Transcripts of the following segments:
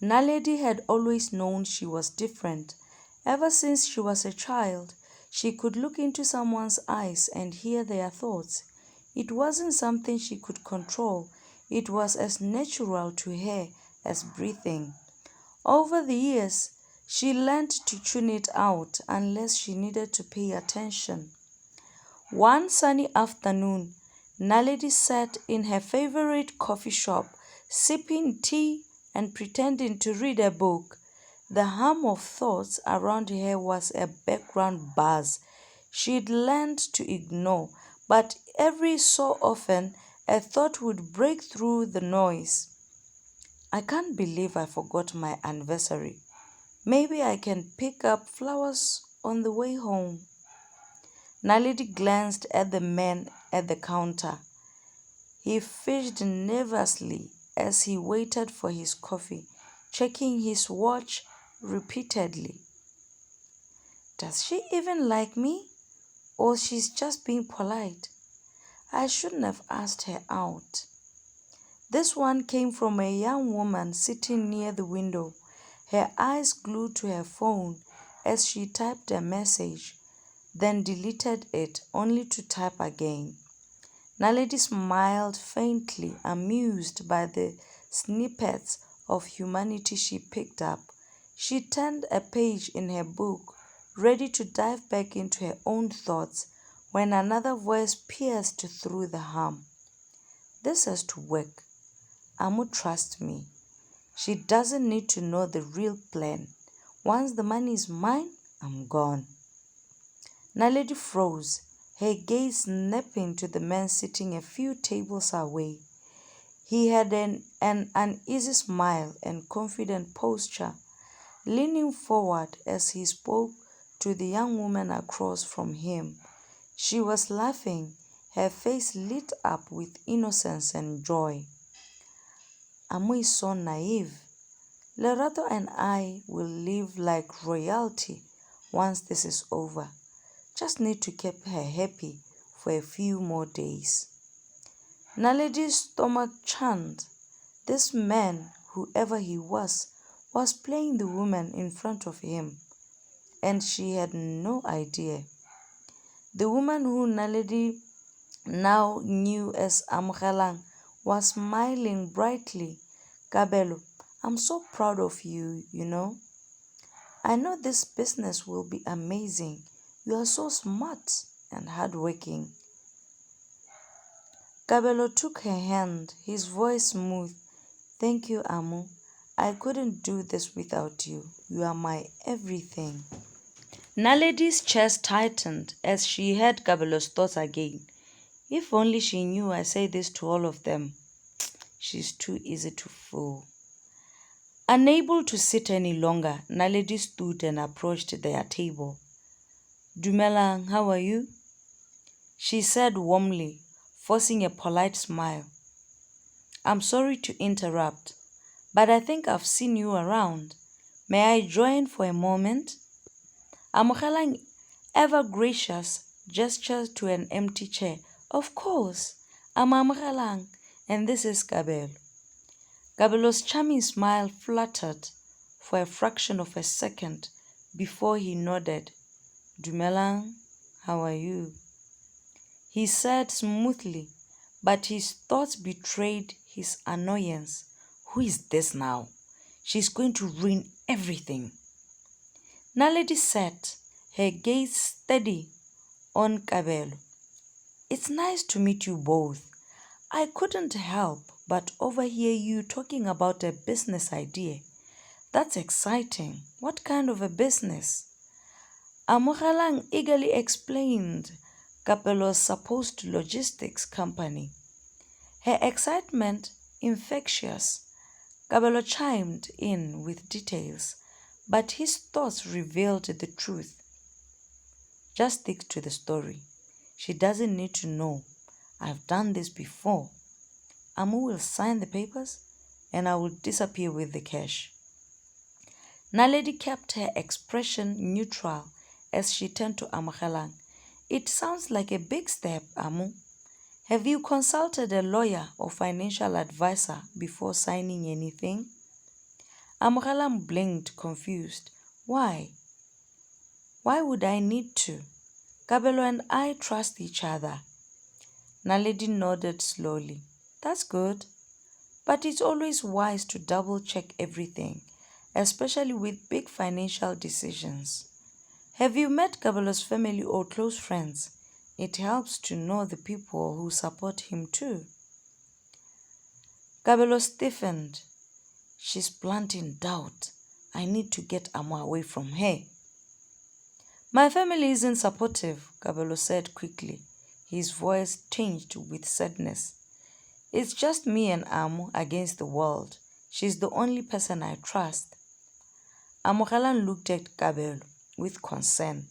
Naledi had always known she was different. Ever since she was a child, she could look into someone's eyes and hear their thoughts. It wasn't something she could control, it was as natural to her as breathing. Over the years, she learned to tune it out unless she needed to pay attention. One sunny afternoon, Naledi sat in her favorite coffee shop, sipping tea and pretending to read a book. The hum of thoughts around her was a background buzz she'd learned to ignore, but every so often a thought would break through the noise. I can't believe I forgot my anniversary. Maybe I can pick up flowers on the way home. Naledi glanced at the man at the counter. He fished nervously as he waited for his coffee, checking his watch repeatedly. Does she even like me? Or she's just being polite? I shouldn't have asked her out. This one came from a young woman sitting near the window, her eyes glued to her phone as she typed a message, then deleted it only to type again. Naledi smiled faintly, amused by the snippets of humanity she picked up. She turned a page in her book, ready to dive back into her own thoughts, when another voice pierced through the hum. This has to work. Amu trusts me. She doesn't need to know the real plan. Once the money is mine, I'm gone. Naledi froze, her gaze snapping to the man sitting a few tables away. He had an uneasy smile and confident posture, leaning forward as he spoke to the young woman across from him. She was laughing, her face lit up with innocence and joy. Amu is so naive. Lerato and I will live like royalty once this is over. Just need to keep her happy for a few more days. Naledi's stomach churned. This man, whoever he was playing the woman in front of him, and she had no idea. The woman who Naledi now knew as Amogelang was smiling brightly. Kabelo, I'm so proud of you, you know. I know this business will be amazing. You are so smart and hardworking. Kabelo took her hand, his voice smooth. Thank you, Amu. I couldn't do this without you. You are my everything. Naledi's chest tightened as she heard Kabelo's thoughts again. If only she knew I say this to all of them. She's too easy to fool. Unable to sit any longer, Naledi stood and approached their table. Dumelang, how are you? She said warmly, forcing a polite smile. I'm sorry to interrupt, but I think I've seen you around. May I join for a moment? Amogelang, ever gracious, gestured to an empty chair. Of course, I'm Amogelang, and this is Kabelo. Kabelo's charming smile fluttered for a fraction of a second before he nodded. Dumelang, how are you? He said smoothly, but his thoughts betrayed his annoyance. Who is this now? She's going to ruin everything. Naledi sat, her gaze steady on Kabelo. It's nice to meet you both. I couldn't help but overhear you talking about a business idea. That's exciting. What kind of a business? Amogelang eagerly explained Kapelo's supposed logistics company. Her excitement infectious. Kabelo chimed in with details, but his thoughts revealed the truth. Just stick to the story. She doesn't need to know. I've done this before. Amu will sign the papers and I will disappear with the cash. Naledi kept her expression neutral as she turned to Amogelang. It sounds like a big step, Amu. Have you consulted a lawyer or financial advisor before signing anything? Amogalang blinked, confused. Why? Why would I need to? Kabelo and I trust each other. Naledi nodded slowly. That's good. But it's always wise to double check everything, especially with big financial decisions. Have you met Kabelo's family or close friends? It helps to know the people who support him too. Kabelo stiffened. She's planting doubt. I need to get Amo away from her. My family isn't supportive, Kabelo said quickly. His voice changed with sadness. It's just me and Amo against the world. She's the only person I trust. Amogalan looked at Kabelo with concern.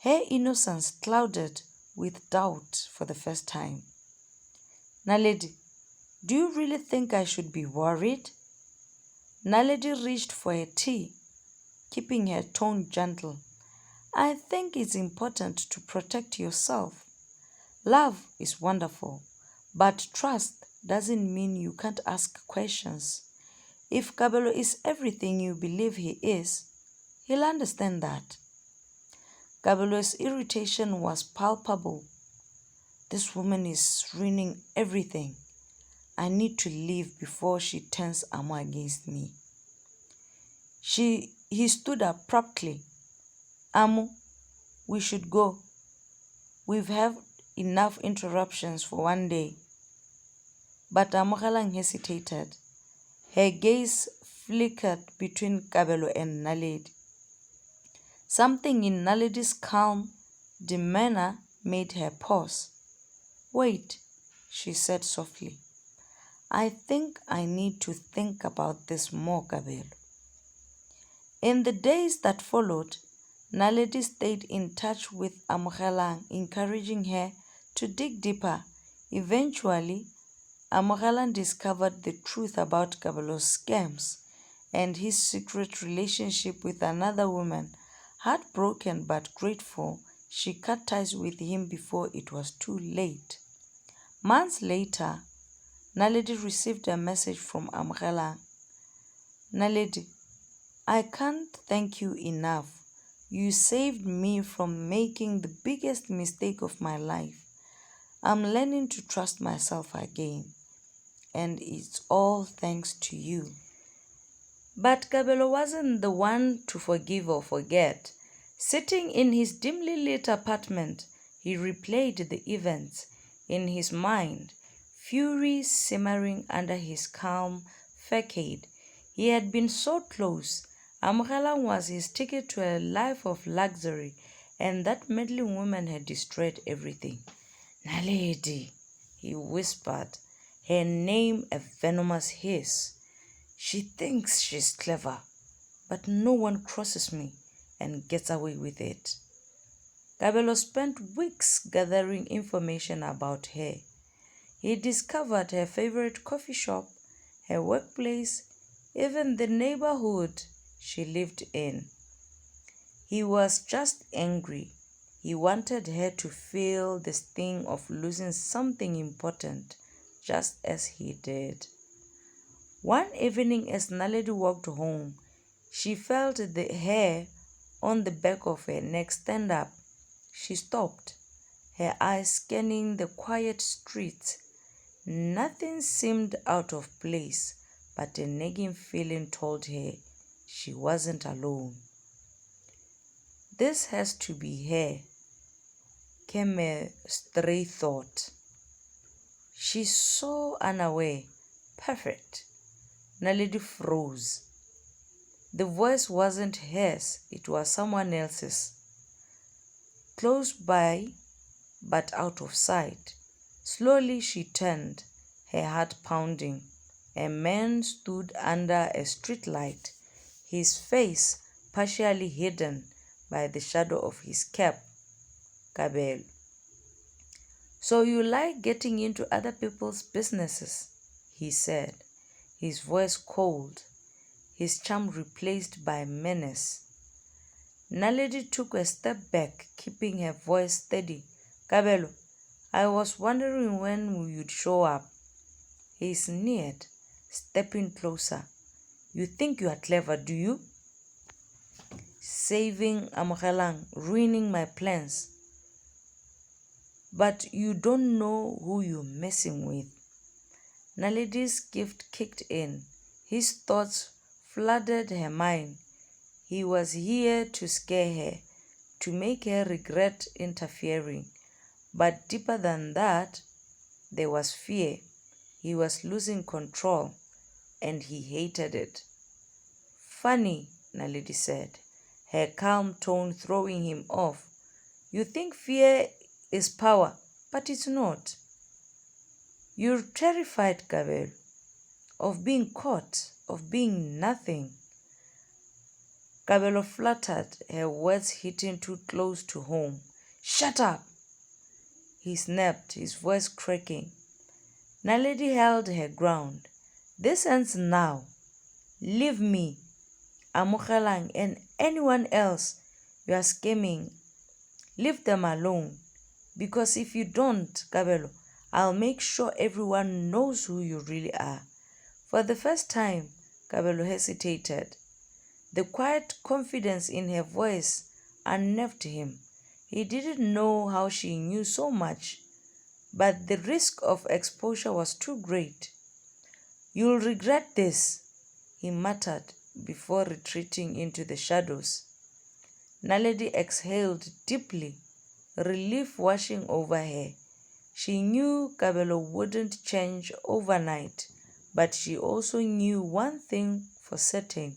Her innocence clouded with doubt for the first time. Naledi, do you really think I should be worried? Naledi reached for a tea, keeping her tone gentle. I think it's important to protect yourself. Love is wonderful, but trust doesn't mean you can't ask questions. If Kabelo is everything you believe he is, he'll understand that. Kabelo's irritation was palpable. This woman is ruining everything. I need to leave before she turns Amo against me. He stood up promptly. Amo, we should go. We've had enough interruptions for one day. But Amogalang hesitated. Her gaze flickered between Kabelo and Naledi. Something in Naledi's calm demeanor made her pause. Wait, she said softly. I think I need to think about this more, Kabelo. In the days that followed, Naledi stayed in touch with Amogalang, encouraging her to dig deeper. Eventually, Amogalang discovered the truth about Kabelo's scams and his secret relationship with another woman. Heartbroken but grateful, she cut ties with him before it was too late. Months later, Naledi received a message from Amogalang. Naledi, I can't thank you enough. You saved me from making the biggest mistake of my life. I'm learning to trust myself again, and it's all thanks to you. But Kabelo wasn't the one to forgive or forget. Sitting in his dimly lit apartment, he replayed the events in his mind, fury simmering under his calm facade. He had been so close. Amogalang was his ticket to a life of luxury, and that meddling woman had destroyed everything. Naledi, he whispered, her name a venomous hiss. She thinks she's clever, but no one crosses me and gets away with it. Kabelo spent weeks gathering information about her. He discovered her favorite coffee shop, her workplace, even the neighborhood she lived in. He was just angry. He wanted her to feel the sting of losing something important, just as he did. One evening as Naledi walked home, she felt the hair on the back of her neck stand up. She stopped, her eyes scanning the quiet streets. Nothing seemed out of place, but a nagging feeling told her she wasn't alone. This has to be her, came a stray thought. She's so unaware. Perfect. Naledi froze. The voice wasn't hers, it was someone else's. Close by, but out of sight. Slowly she turned, her heart pounding. A man stood under a streetlight, his face partially hidden by the shadow of his cap. Kabelo. So you like getting into other people's businesses, he said, his voice cold, his charm replaced by menace. Naledi took a step back, keeping her voice steady. Kabelo, I was wondering when you'd show up. He sneered, stepping closer. You think you are clever, do you? Saving Amogelang, ruining my plans. But you don't know who you're messing with. Naledi's gift kicked in. His thoughts flooded her mind. He was here to scare her, to make her regret interfering. But deeper than that, there was fear. He was losing control, and he hated it. Funny, Naledi said, her calm tone throwing him off. You think fear is power, but it's not. You're terrified, Kabel, of being caught, of being nothing. Kabelo fluttered, her words hitting too close to home. Shut up! He snapped, his voice cracking. Naledi held her ground. This ends now. Leave me, Amogelang, and anyone else you are scheming. Leave them alone. Because if you don't, Kabelo, I'll make sure everyone knows who you really are. For the first time, Kabelo hesitated. The quiet confidence in her voice unnerved him. He didn't know how she knew so much, but the risk of exposure was too great. You'll regret this, he muttered before retreating into the shadows. Naledi exhaled deeply, relief washing over her. She knew Kabelo wouldn't change overnight, but she also knew one thing for certain.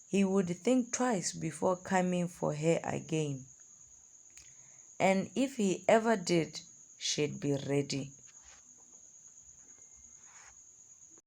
He would think twice before coming for her again. And if he ever did, she'd be ready.